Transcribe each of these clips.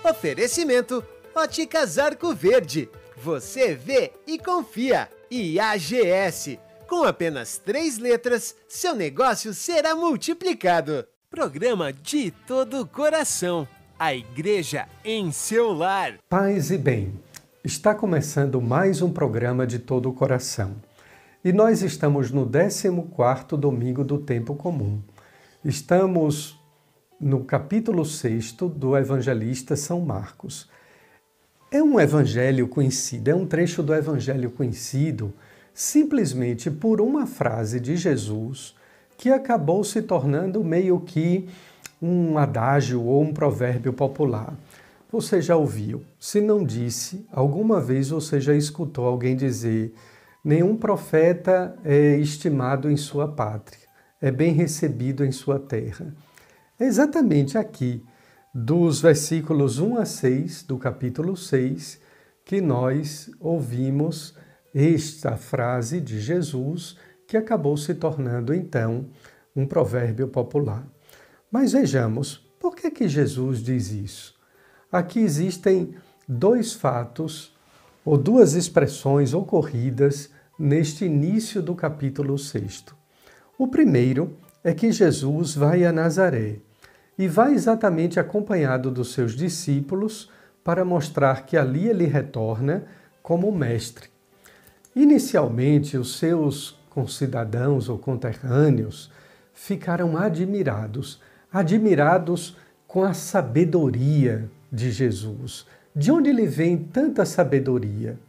Oferecimento Óticas Arco Verde. Você vê e confia. E AGS. Com apenas 3 letras, seu negócio será multiplicado. Programa De Todo o Coração. A igreja em seu lar. Paz e bem. Está começando mais um programa De Todo o Coração. E nós estamos no 14º domingo do tempo comum. Estamos no capítulo 6 do evangelista São Marcos. É um evangelho conhecido, é um trecho do evangelho conhecido simplesmente por uma frase de Jesus que acabou se tornando meio que um adágio ou um provérbio popular. Você já ouviu? Se não disse, alguma vez você já escutou alguém dizer: nenhum profeta é estimado em sua pátria, é bem recebido em sua terra. É exatamente aqui, dos versículos 1 a 6 do capítulo 6, que nós ouvimos esta frase de Jesus, que acabou se tornando então um provérbio popular. Mas vejamos, por que Jesus diz isso? Aqui existem dois fatos, ou duas expressões ocorridas neste início do capítulo 6. O primeiro é que Jesus vai a Nazaré e vai exatamente acompanhado dos seus discípulos para mostrar que ali ele retorna como mestre. Inicialmente, os seus concidadãos ou conterrâneos ficaram admirados com a sabedoria de Jesus. De onde lhe vem tanta sabedoria?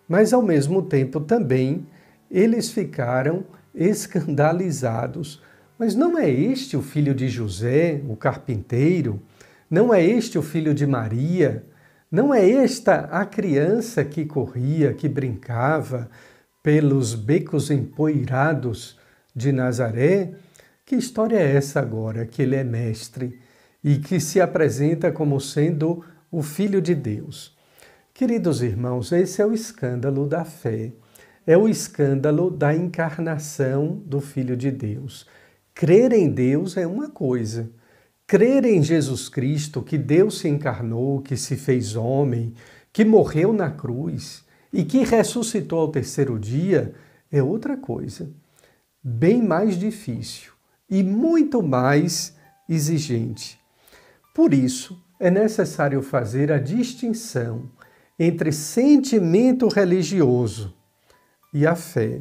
Mas, ao mesmo tempo, também, eles ficaram escandalizados. Mas não é este o filho de José, o carpinteiro? Não é este o filho de Maria? Não é esta a criança que corria, que brincava pelos becos empoeirados de Nazaré? Que história é essa agora, que ele é mestre e que se apresenta como sendo o Filho de Deus? Queridos irmãos, esse é o escândalo da fé, é o escândalo da encarnação do Filho de Deus. Crer em Deus é uma coisa, crer em Jesus Cristo, que Deus se encarnou, que se fez homem, que morreu na cruz e que ressuscitou ao terceiro dia, é outra coisa, bem mais difícil e muito mais exigente. Por isso, é necessário fazer a distinção entre sentimento religioso e a fé.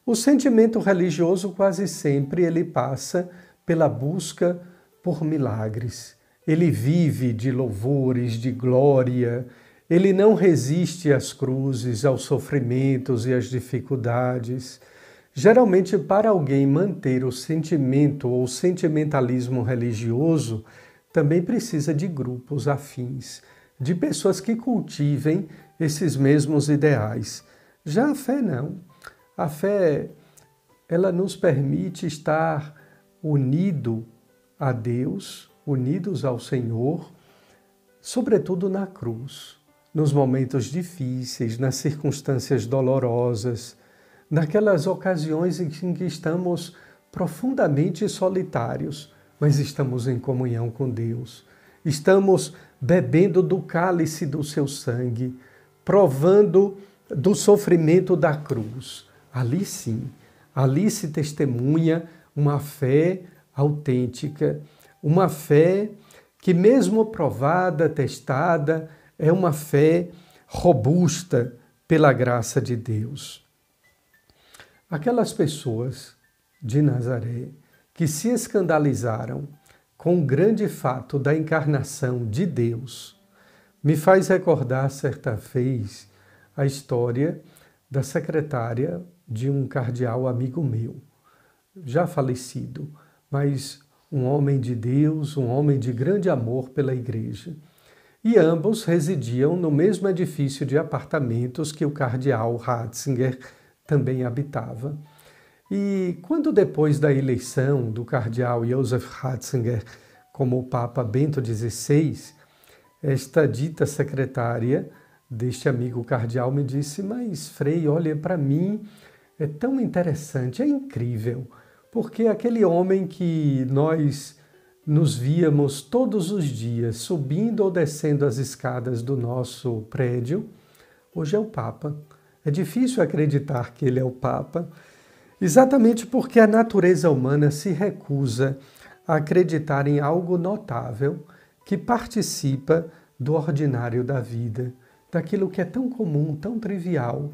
O sentimento religioso quase sempre ele passa pela busca por milagres. Ele vive de louvores, de glória. Ele não resiste às cruzes, aos sofrimentos e às dificuldades. Geralmente, para alguém manter o sentimento ou sentimentalismo religioso, também precisa de grupos afins, de pessoas que cultivem esses mesmos ideais. Já a fé não. A fé, ela nos permite estar unidos a Deus, unidos ao Senhor, sobretudo na cruz, nos momentos difíceis, nas circunstâncias dolorosas, naquelas ocasiões em que estamos profundamente solitários, mas estamos em comunhão com Deus. Estamos bebendo do cálice do seu sangue, provando do sofrimento da cruz. Ali sim, ali se testemunha uma fé autêntica, uma fé que mesmo provada, testada, é uma fé robusta pela graça de Deus. Aquelas pessoas de Nazaré que se escandalizaram com o grande fato da encarnação de Deus me faz recordar certa vez a história da secretária de um cardeal amigo meu, já falecido, mas um homem de Deus, um homem de grande amor pela igreja. E ambos residiam no mesmo edifício de apartamentos que o cardeal Ratzinger também habitava. E quando depois da eleição do cardeal Joseph Ratzinger como Papa Bento XVI, esta dita secretária deste amigo cardeal me disse: mas Frei, olha, para mim é tão interessante, é incrível, porque aquele homem que nós nos víamos todos os dias subindo ou descendo as escadas do nosso prédio, hoje é o Papa. É difícil acreditar que ele é o Papa, exatamente porque a natureza humana se recusa a acreditar em algo notável que participa do ordinário da vida, daquilo que é tão comum, tão trivial,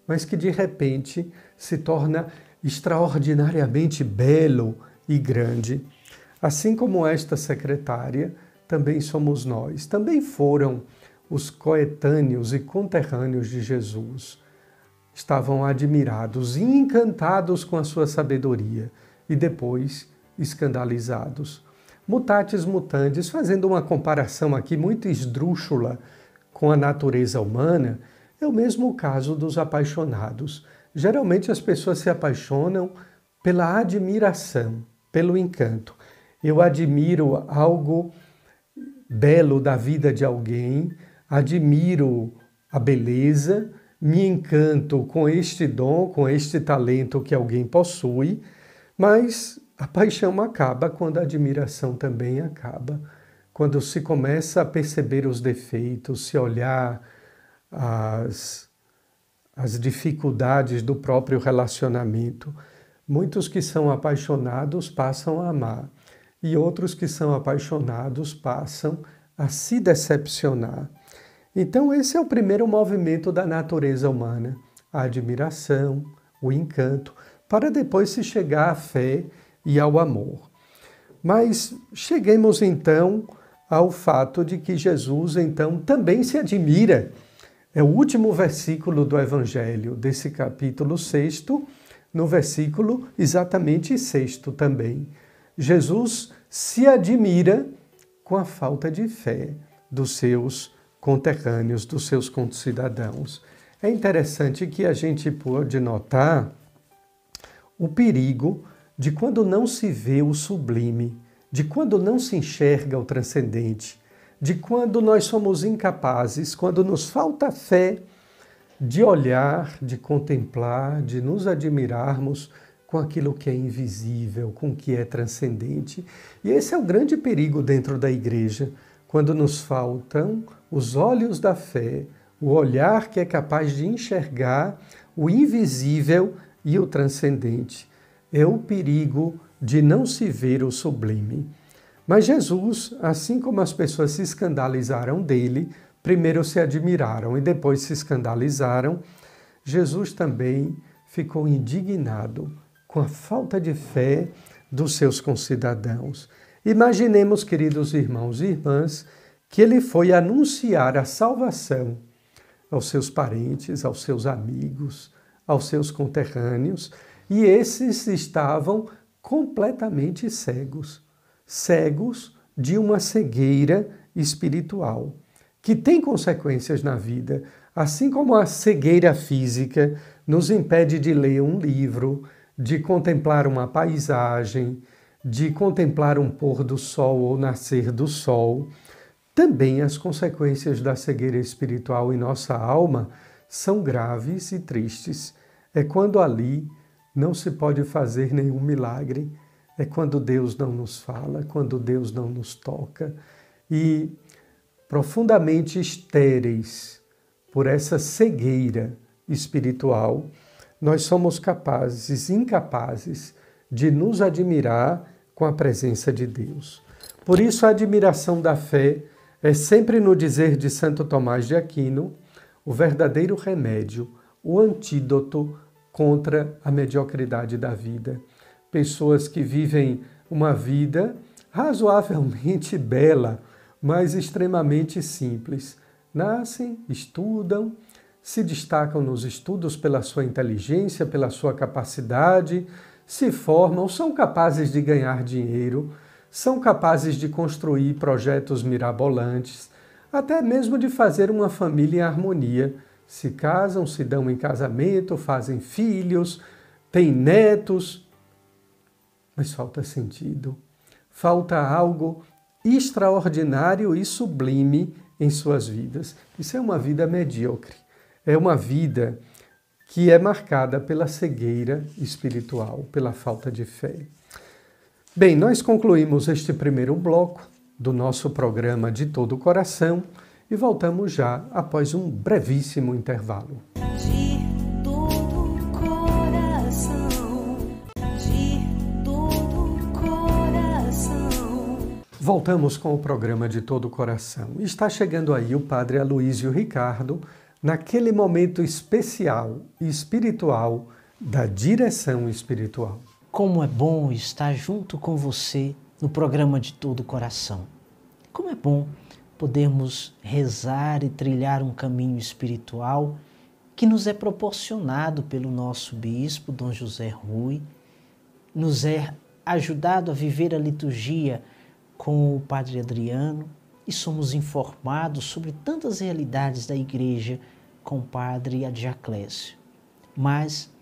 mas que de repente se torna extraordinariamente belo e grande. Assim como esta secretária, também somos nós, também foram os coetâneos e conterrâneos de Jesus. Estavam admirados e encantados com a sua sabedoria e depois escandalizados. Mutatis mutandis, fazendo uma comparação aqui muito esdrúxula com a natureza humana, é o mesmo caso dos apaixonados. Geralmente as pessoas se apaixonam pela admiração, pelo encanto. Eu admiro algo belo da vida de alguém, admiro a beleza, me encanto com este dom, com este talento que alguém possui, mas a paixão acaba quando a admiração também acaba. Quando se começa a perceber os defeitos, se olhar as dificuldades do próprio relacionamento. Muitos que são apaixonados passam a amar, e outros que são apaixonados passam a se decepcionar. Então esse é o primeiro movimento da natureza humana, a admiração, o encanto, para depois se chegar à fé e ao amor. Mas cheguemos então ao fato de que Jesus então também se admira. É o último versículo do Evangelho, desse capítulo 6, no versículo exatamente 6 também. Jesus se admira com a falta de fé dos seus conterrâneos, dos seus concidadãos. É interessante que a gente pode notar o perigo de quando não se vê o sublime, de quando não se enxerga o transcendente, de quando nós somos incapazes, quando nos falta fé de olhar, de contemplar, de nos admirarmos com aquilo que é invisível, com o que é transcendente. E esse é o grande perigo dentro da igreja, quando nos faltam os olhos da fé, o olhar que é capaz de enxergar o invisível e o transcendente. É o perigo de não se ver o sublime. Mas Jesus, assim como as pessoas se escandalizaram dele, primeiro se admiraram e depois se escandalizaram, Jesus também ficou indignado com a falta de fé dos seus concidadãos. Imaginemos, queridos irmãos e irmãs, que ele foi anunciar a salvação aos seus parentes, aos seus amigos, aos seus conterrâneos, e esses estavam completamente cegos, cegos de uma cegueira espiritual, que tem consequências na vida, assim como a cegueira física nos impede de ler um livro, de contemplar uma paisagem, de contemplar um pôr do sol ou nascer do sol. Também as consequências da cegueira espiritual em nossa alma são graves e tristes. É quando ali não se pode fazer nenhum milagre, é quando Deus não nos fala, quando Deus não nos toca. E profundamente estéreis por essa cegueira espiritual, nós somos incapazes de nos admirar com a presença de Deus. Por isso a admiração da fé é sempre, no dizer de Santo Tomás de Aquino, o verdadeiro remédio, o antídoto contra a mediocridade da vida. Pessoas que vivem uma vida razoavelmente bela, mas extremamente simples. Nascem, estudam, se destacam nos estudos pela sua inteligência, pela sua capacidade, se formam, são capazes de ganhar dinheiro, são capazes de construir projetos mirabolantes, até mesmo de fazer uma família em harmonia. Se casam, se dão em casamento, fazem filhos, têm netos, mas falta sentido, falta algo extraordinário e sublime em suas vidas. Isso é uma vida medíocre, é uma vida que é marcada pela cegueira espiritual, pela falta de fé. Bem, nós concluímos este primeiro bloco do nosso programa De Todo o Coração e voltamos já após um brevíssimo intervalo. De todo coração, de todo coração. Voltamos com o programa De Todo o Coração. Está chegando aí o Padre Aloísio Ricardo, naquele momento especial e espiritual da direção espiritual. Como é bom estar junto com você no programa De Todo o Coração. Como é bom podermos rezar e trilhar um caminho espiritual que nos é proporcionado pelo nosso bispo, Dom José Rui, nos é ajudado a viver a liturgia com o Padre Adriano e somos informados sobre tantas realidades da Igreja com o Padre Adjaclésio. Mas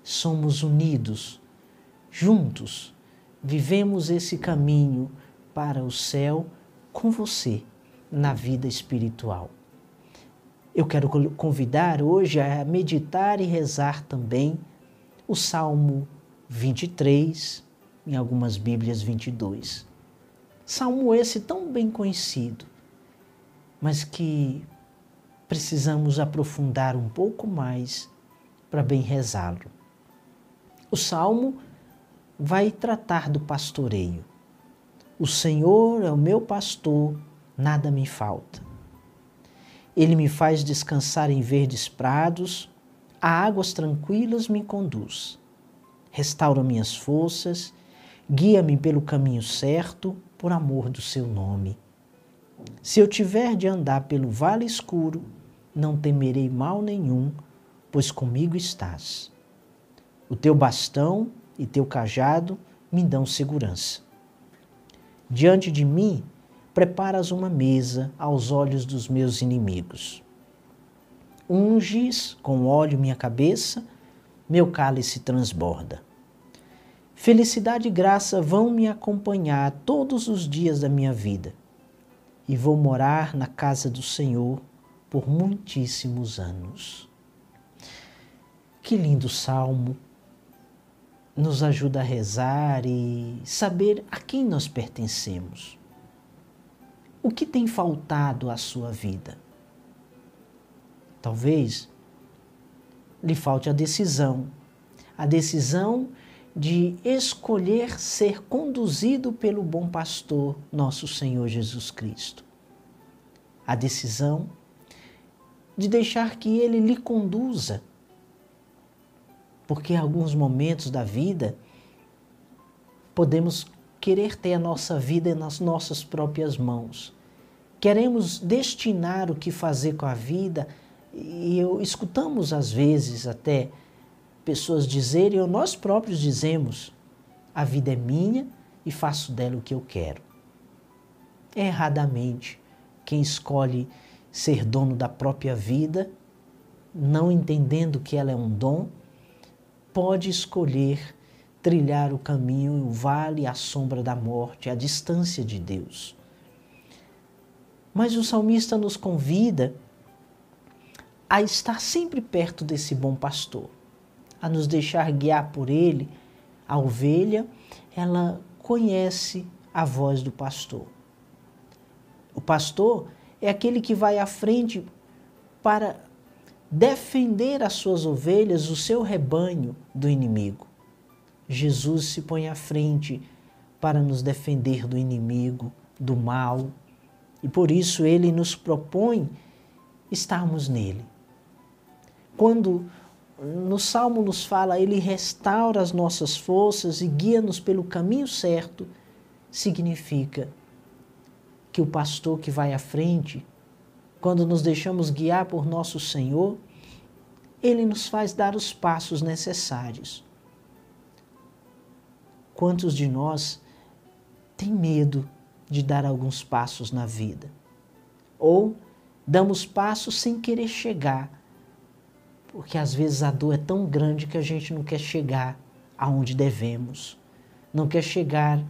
somos unidos, juntos, vivemos esse caminho para o céu com você na vida espiritual. Eu quero convidar hoje a meditar e rezar também o Salmo 23, em algumas Bíblias 22. Salmo esse tão bem conhecido, mas que precisamos aprofundar um pouco mais para bem rezá-lo. O Salmo vai tratar do pastoreio. O Senhor é o meu pastor, nada me falta. Ele me faz descansar em verdes prados, a águas tranquilas me conduz. Restaura minhas forças, guia-me pelo caminho certo, por amor do seu nome. Se eu tiver de andar pelo vale escuro, não temerei mal nenhum, pois comigo estás. O teu bastão e teu cajado me dão segurança. Diante de mim, preparas uma mesa aos olhos dos meus inimigos. Unges com óleo minha cabeça, meu cálice transborda. Felicidade e graça vão me acompanhar todos os dias da minha vida e vou morar na casa do Senhor por muitíssimos anos. Que lindo salmo! Nos ajuda a rezar e saber a quem nós pertencemos. O que tem faltado à sua vida? Talvez lhe falte a decisão de escolher ser conduzido pelo bom pastor, nosso Senhor Jesus Cristo. A decisão de deixar que Ele lhe conduza, porque em alguns momentos da vida podemos querer ter a nossa vida nas nossas próprias mãos. Queremos destinar o que fazer com a vida e escutamos às vezes até pessoas dizerem, ou nós próprios dizemos, a vida é minha e faço dela o que eu quero. Erradamente, quem escolhe ser dono da própria vida, não entendendo que ela é um dom, pode escolher trilhar o caminho, o vale, a sombra da morte, a distância de Deus. Mas o salmista nos convida a estar sempre perto desse bom pastor, a nos deixar guiar por ele. A ovelha, ela conhece a voz do pastor. O pastor é aquele que vai à frente para defender as suas ovelhas, o seu rebanho do inimigo. Jesus se põe à frente para nos defender do inimigo, do mal, e por isso ele nos propõe estarmos nele. Quando no Salmo nos fala, ele restaura as nossas forças e guia-nos pelo caminho certo, significa que o pastor que vai à frente, quando nos deixamos guiar por nosso Senhor, ele nos faz dar os passos necessários. Quantos de nós têm medo de dar alguns passos na vida? Ou damos passos sem querer chegar, porque às vezes a dor é tão grande que a gente não quer chegar aonde devemos, não quer chegar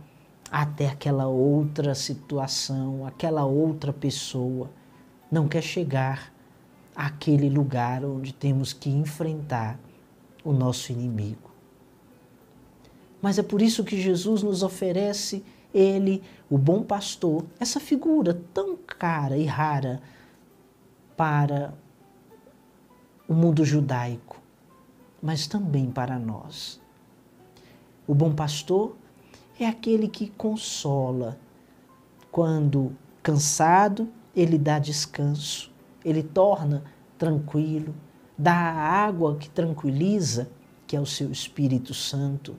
até aquela outra situação, aquela outra pessoa, não quer chegar àquele lugar onde temos que enfrentar o nosso inimigo. Mas é por isso que Jesus nos oferece ele, o bom pastor, essa figura tão cara e rara para o mundo judaico, mas também para nós. O bom pastor é aquele que consola. Quando cansado, ele dá descanso, ele torna tranquilo, dá a água que tranquiliza, que é o seu Espírito Santo,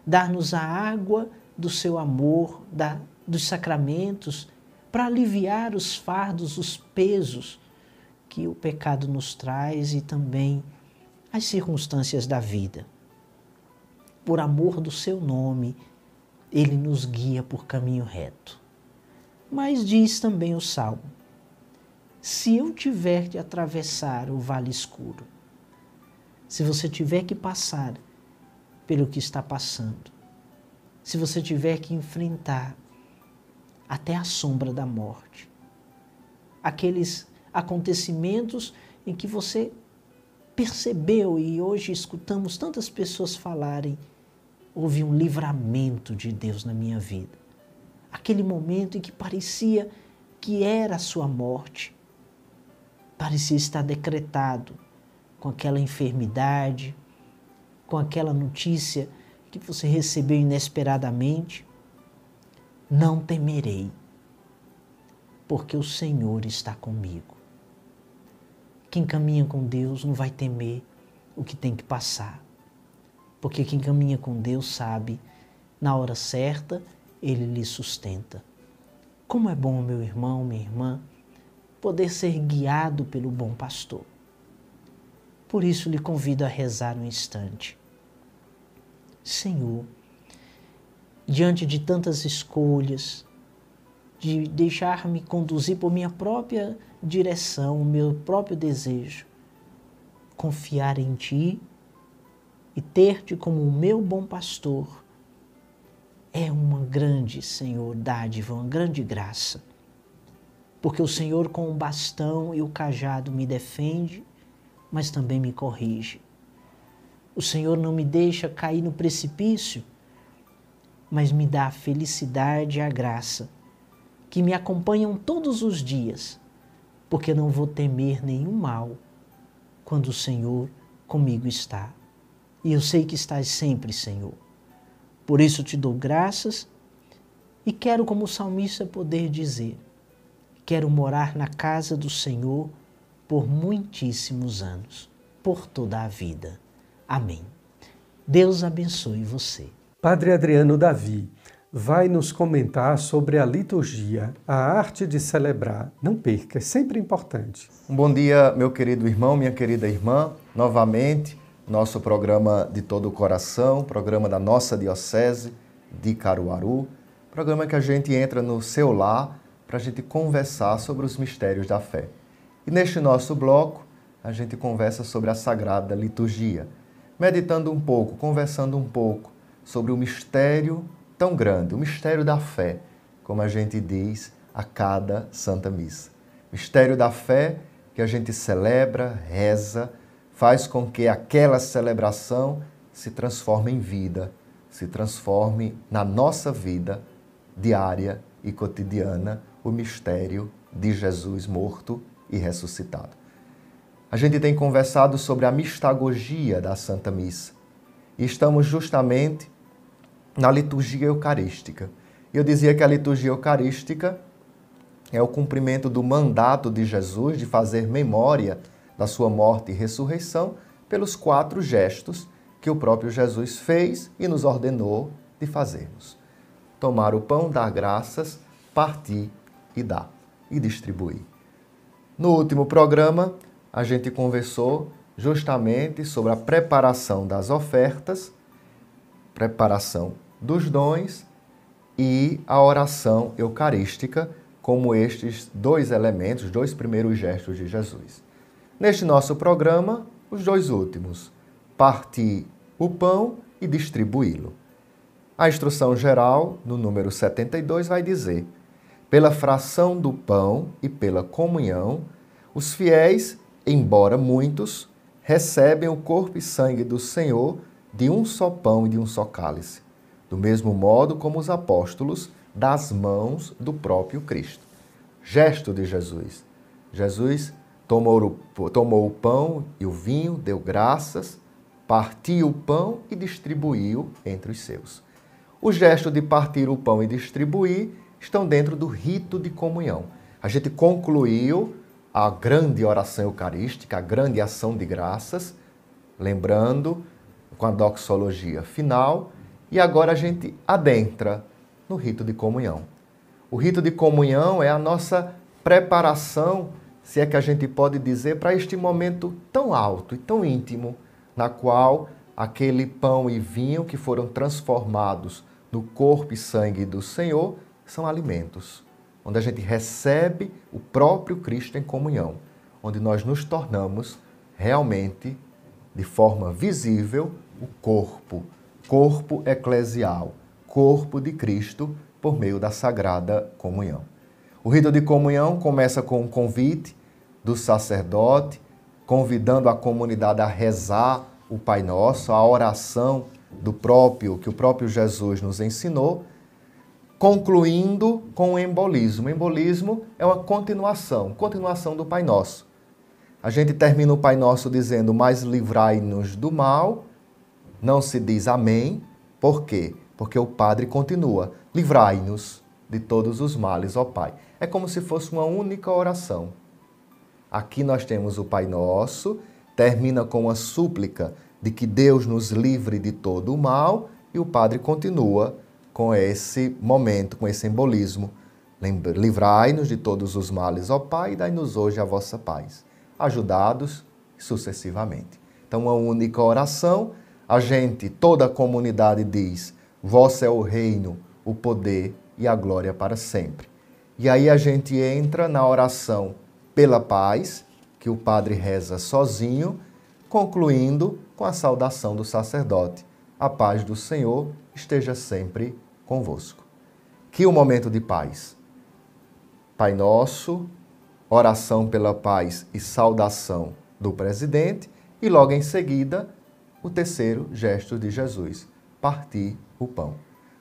dá-nos a água do seu amor, dos sacramentos, para aliviar os fardos, os pesos que o pecado nos traz e também as circunstâncias da vida. Por amor do seu nome, ele nos guia por caminho reto. Mas diz também o Salmo: se eu tiver que atravessar o vale escuro, se você tiver que passar pelo que está passando, se você tiver que enfrentar até a sombra da morte, aqueles acontecimentos em que você percebeu, e hoje escutamos tantas pessoas falarem, houve um livramento de Deus na minha vida. Aquele momento em que parecia que era a sua morte, parecia estar decretado com aquela enfermidade, com aquela notícia que você recebeu inesperadamente. Não temerei, porque o Senhor está comigo. Quem caminha com Deus não vai temer o que tem que passar, porque quem caminha com Deus sabe, na hora certa, Ele lhe sustenta. Como é bom, meu irmão, minha irmã, poder ser guiado pelo bom pastor. Por isso lhe convido a rezar um instante. Senhor, diante de tantas escolhas, de deixar-me conduzir por minha própria direção, o meu próprio desejo, confiar em Ti e ter-Te como o meu bom pastor é uma grande, Senhor, dádiva, uma grande graça. Porque o Senhor com o bastão e o cajado me defende, mas também me corrige. O Senhor não me deixa cair no precipício, mas me dá a felicidade e a graça que me acompanham todos os dias, porque não vou temer nenhum mal quando o Senhor comigo está. E eu sei que estás sempre, Senhor. Por isso te dou graças e quero, como o salmista, poder dizer: quero morar na casa do Senhor por muitíssimos anos, por toda a vida. Amém. Deus abençoe você. Padre Adriano Davi vai nos comentar sobre a liturgia, a arte de celebrar. Não perca, é sempre importante. Um bom dia, meu querido irmão, minha querida irmã. Novamente, nosso programa de todo o coração, programa da nossa Diocese de Caruaru, programa que a gente entra no seu lar para a gente conversar sobre os mistérios da fé. E neste nosso bloco, a gente conversa sobre a Sagrada Liturgia, meditando um pouco, conversando um pouco sobre o mistério tão grande, o mistério da fé, como a gente diz a cada Santa Missa. Mistério da fé que a gente celebra, reza, faz com que aquela celebração se transforme em vida, se transforme na nossa vida diária e cotidiana, o mistério de Jesus morto e ressuscitado. A gente tem conversado sobre a mistagogia da Santa Missa e estamos justamente na liturgia eucarística. Eu dizia que a liturgia eucarística é o cumprimento do mandato de Jesus de fazer memória da sua morte e ressurreição pelos 4 gestos que o próprio Jesus fez e nos ordenou de fazermos. Tomar o pão, dar graças, partir e dar, e distribuir. No último programa, a gente conversou justamente sobre a preparação das ofertas, preparação dos dons e a oração eucarística como estes 2 elementos, 2 primeiros gestos de Jesus. Neste nosso programa, os 2 últimos, partir o pão e distribuí-lo. A instrução geral, no número 72, vai dizer: pela fração do pão e pela comunhão, os fiéis, embora muitos, recebem o corpo e sangue do Senhor de um só pão e de um só cálice. do mesmo modo como os apóstolos, das mãos do próprio Cristo. Gesto de Jesus. Jesus tomou o pão e o vinho, deu graças, partiu o pão e distribuiu entre os seus. O gesto de partir o pão e distribuir estão dentro do rito de comunhão. A gente concluiu a grande oração eucarística, a grande ação de graças, lembrando com a doxologia final, e agora a gente adentra no rito de comunhão. O rito de comunhão é a nossa preparação, se é que a gente pode dizer, para este momento tão alto e tão íntimo, na qual aquele pão e vinho que foram transformados no corpo e sangue do Senhor são alimentos, onde a gente recebe o próprio Cristo em comunhão, onde nós nos tornamos realmente, de forma visível, o corpo eclesial, corpo de Cristo por meio da Sagrada Comunhão. O rito de comunhão começa com um convite do sacerdote, convidando a comunidade a rezar o Pai Nosso, a oração que o próprio Jesus nos ensinou, concluindo com o embolismo. O embolismo é uma continuação do Pai Nosso. A gente termina o Pai Nosso dizendo, mas livrai-nos do mal, não se diz amém. Por quê? Porque o Padre continua, livrai-nos de todos os males, ó Pai. É como se fosse uma única oração. Aqui nós temos o Pai Nosso, termina com uma súplica de que Deus nos livre de todo o mal, e o Padre continua com esse momento, com esse embolismo. Livrai-nos de todos os males, ó Pai, e dai-nos hoje a vossa paz. Ajudados sucessivamente. Então, uma única oração, toda a comunidade diz, vosso é o reino, o poder e a glória para sempre. E aí a gente entra na oração pela paz, que o Padre reza sozinho, concluindo com a saudação do sacerdote. A paz do Senhor esteja sempre convosco. Que o momento de paz. Pai Nosso, oração pela paz e saudação do presidente, e logo em seguida, o terceiro gesto de Jesus, partir o pão.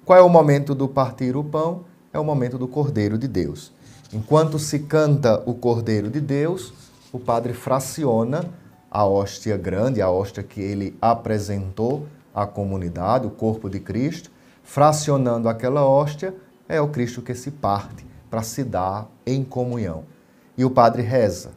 Qual é o momento do partir o pão? É o momento do Cordeiro de Deus. Enquanto se canta o Cordeiro de Deus, o Padre fraciona a hóstia grande, a hóstia que ele apresentou à comunidade, o corpo de Cristo. Fracionando aquela hóstia, é o Cristo que se parte para se dar em comunhão. E o Padre reza,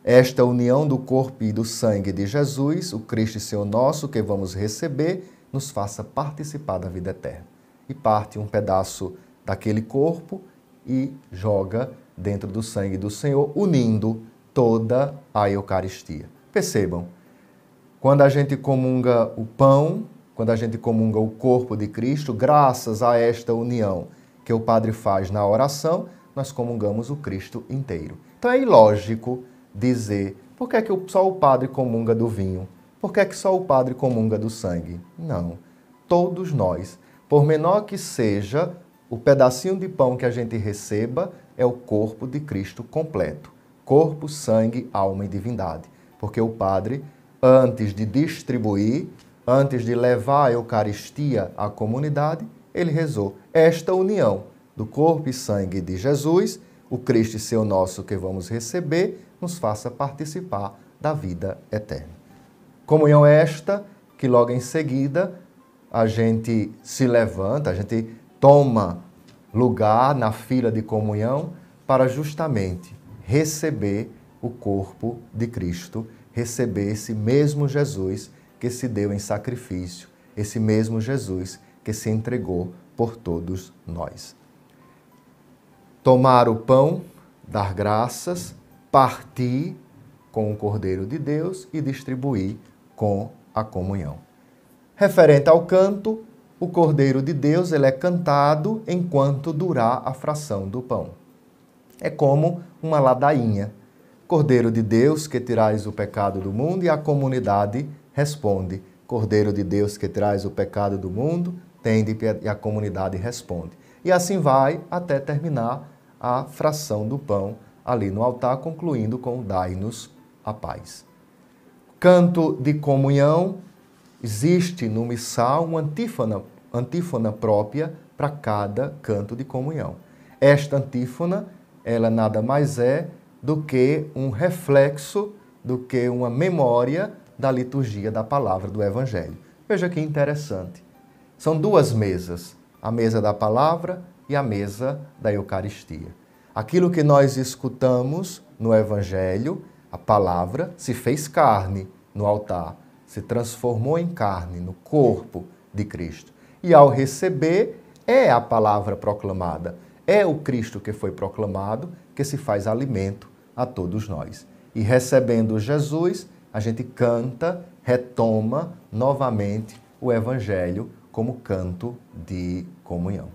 esta união do corpo e do sangue de Jesus, o Cristo e Senhor nosso, que vamos receber, nos faça participar da vida eterna. E parte um pedaço daquele corpo e joga dentro do sangue do Senhor, unindo toda a Eucaristia. Percebam, quando a gente comunga o pão, quando a gente comunga o corpo de Cristo, graças a esta união que o Padre faz na oração, nós comungamos o Cristo inteiro. Então é ilógico dizer, por que é que só o Padre comunga do vinho? Por que é que só o Padre comunga do sangue? Não. Todos nós, por menor que seja, o pedacinho de pão que a gente receba é o corpo de Cristo completo. Corpo, sangue, alma e divindade. Porque o Padre, antes de distribuir, antes de levar a Eucaristia à comunidade, ele rezou esta união do corpo e sangue de Jesus, o Cristo e Senhor nosso que vamos receber, nos faça participar da vida eterna. Comunhão esta que logo em seguida a gente se levanta, a gente toma lugar na fila de comunhão para justamente receber o corpo de Cristo, receber esse mesmo Jesus que se deu em sacrifício, esse mesmo Jesus que se entregou por todos nós. Tomar o pão, dar graças, partir com o Cordeiro de Deus e distribuir com a comunhão. Referente ao canto, o Cordeiro de Deus ele é cantado enquanto durar a fração do pão. É como uma ladainha. Cordeiro de Deus, que tirais o pecado do mundo, e a comunidade responde. Cordeiro de Deus, que tirais o pecado do mundo, tende e a comunidade responde. E assim vai até terminar a fração do pão ali no altar, concluindo com dai-nos a paz. Canto de comunhão, existe no missal uma antífona antífona própria para cada canto de comunhão. Esta antífona, ela nada mais é do que um reflexo, do que uma memória da liturgia da palavra do Evangelho. Veja que interessante. São duas mesas, a mesa da palavra e a mesa da Eucaristia. Aquilo que nós escutamos no Evangelho, a palavra se fez carne no altar, se transformou em carne no corpo de Cristo. E ao receber, é a palavra proclamada, é o Cristo que foi proclamado, que se faz alimento a todos nós. E recebendo Jesus, a gente canta, retoma novamente o Evangelho como canto de comunhão.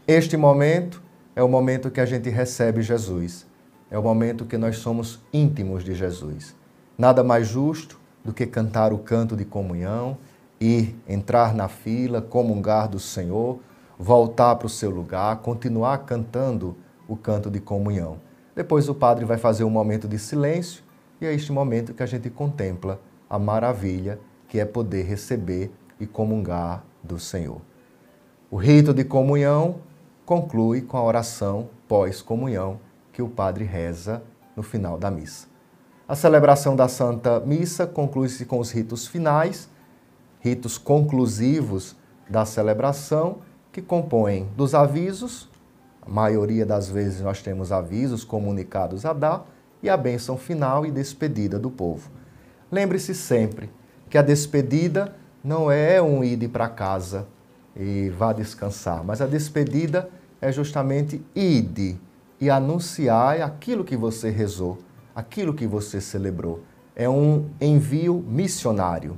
Este momento é o momento que a gente recebe Jesus, é o momento que nós somos íntimos de Jesus. Nada mais justo do que cantar o canto de comunhão, ir, entrar na fila, comungar do Senhor, voltar para o seu lugar, continuar cantando o canto de comunhão. Depois o padre vai fazer um momento de silêncio e é este momento que a gente contempla a maravilha que é poder receber e comungar do Senhor. O rito de comunhão conclui com a oração pós-comunhão que o padre reza no final da missa. A celebração da Santa Missa conclui-se com os ritos finais, ritos conclusivos da celebração, que compõem dos avisos, a maioria das vezes nós temos avisos, comunicados a dar, e a bênção final e despedida do povo. Lembre-se sempre que a despedida não é um ide para casa e vá descansar, mas a despedida é justamente ide e anunciar aquilo que você rezou, aquilo que você celebrou. É um envio missionário.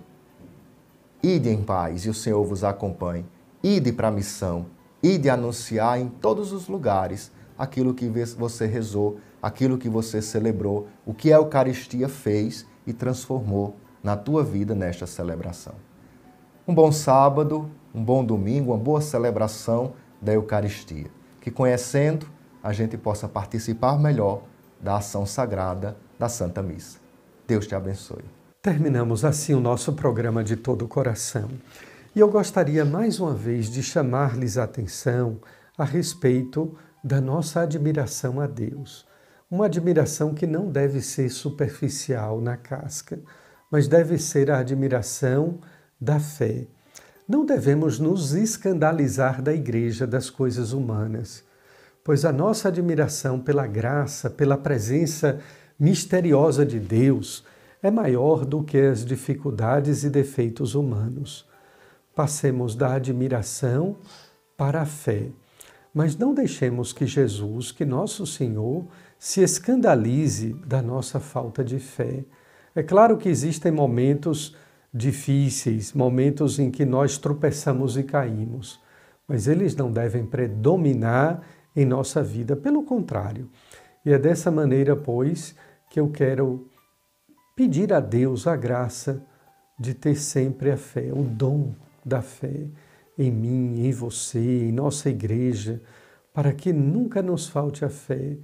Ide em paz e o Senhor vos acompanhe. Ide para a missão. Ide anunciar em todos os lugares aquilo que você rezou, aquilo que você celebrou, o que a Eucaristia fez e transformou na tua vida nesta celebração. Um bom sábado, um bom domingo, uma boa celebração da Eucaristia. Que conhecendo, a gente possa participar melhor da ação sagrada da Santa Missa. Deus te abençoe. Terminamos assim o nosso programa de todo o coração. E eu gostaria mais uma vez de chamar-lhes a atenção a respeito da nossa admiração a Deus. Uma admiração que não deve ser superficial na casca, mas deve ser a admiração da fé. Não devemos nos escandalizar da igreja, das coisas humanas, pois a nossa admiração pela graça, pela presença misteriosa de Deus é maior do que as dificuldades e defeitos humanos. Passemos da admiração para a fé, mas não deixemos que Jesus, que nosso Senhor, se escandalize da nossa falta de fé. É claro que existem momentos difíceis, momentos em que nós tropeçamos e caímos, mas eles não devem predominar em nossa vida, pelo contrário. E é dessa maneira, pois, que eu quero pedir a Deus a graça de ter sempre a fé, o dom da fé em mim, em você, em nossa igreja, para que nunca nos falte a fé,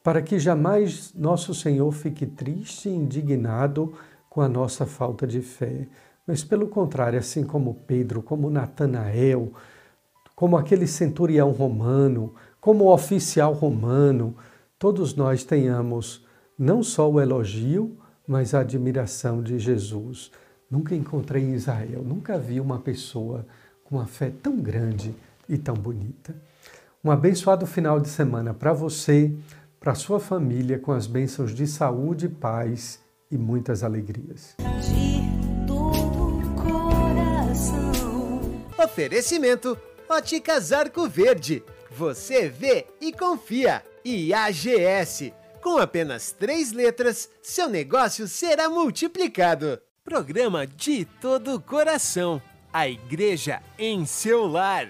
para que jamais nosso Senhor fique triste e indignado com a nossa falta de fé. Mas, pelo contrário, assim como Pedro, como Natanael, como aquele centurião romano, como o oficial romano, todos nós tenhamos não só o elogio, mas a admiração de Jesus. Nunca encontrei em Israel, nunca vi uma pessoa com uma fé tão grande e tão bonita. Um abençoado final de semana para você, para a sua família, com as bênçãos de saúde, paz e muitas alegrias. De todo coração. Oferecimento Óticas Arco Verde. Você vê e confia. E AGS. Com apenas 3 letras, seu negócio será multiplicado. Programa de todo coração. A igreja em seu lar.